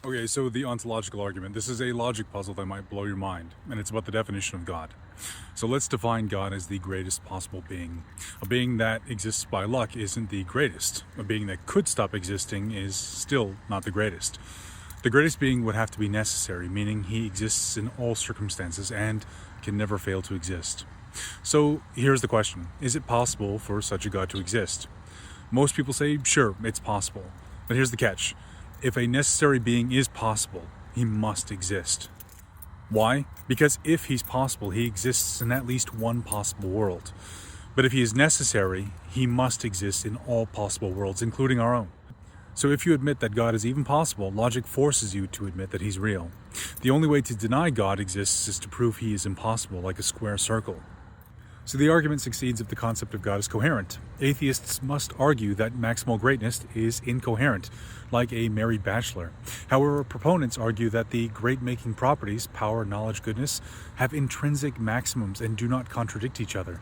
Okay, so the ontological argument. This is a logic puzzle that might blow your mind, and it's about the definition of God. So let's define God as the greatest possible being. A being that exists by luck isn't the greatest. A being that could stop existing is still not the greatest. The greatest being would have to be necessary, meaning he exists in all circumstances and can never fail to exist. So here's the question. Is it possible for such a God to exist? Most people say, sure, it's possible. But here's the catch. If a necessary being is possible, he must exist. Why? Because if he's possible, he exists in at least one possible world. But if he is necessary, he must exist in all possible worlds, including our own. So if you admit that God is even possible, logic forces you to admit that he's real. The only way to deny God exists is to prove he is impossible, like a square circle. So the argument succeeds if the concept of God is coherent. Atheists must argue that maximal greatness is incoherent, like a married bachelor. However, proponents argue that the great-making properties, power, knowledge, goodness, have intrinsic maximums and do not contradict each other.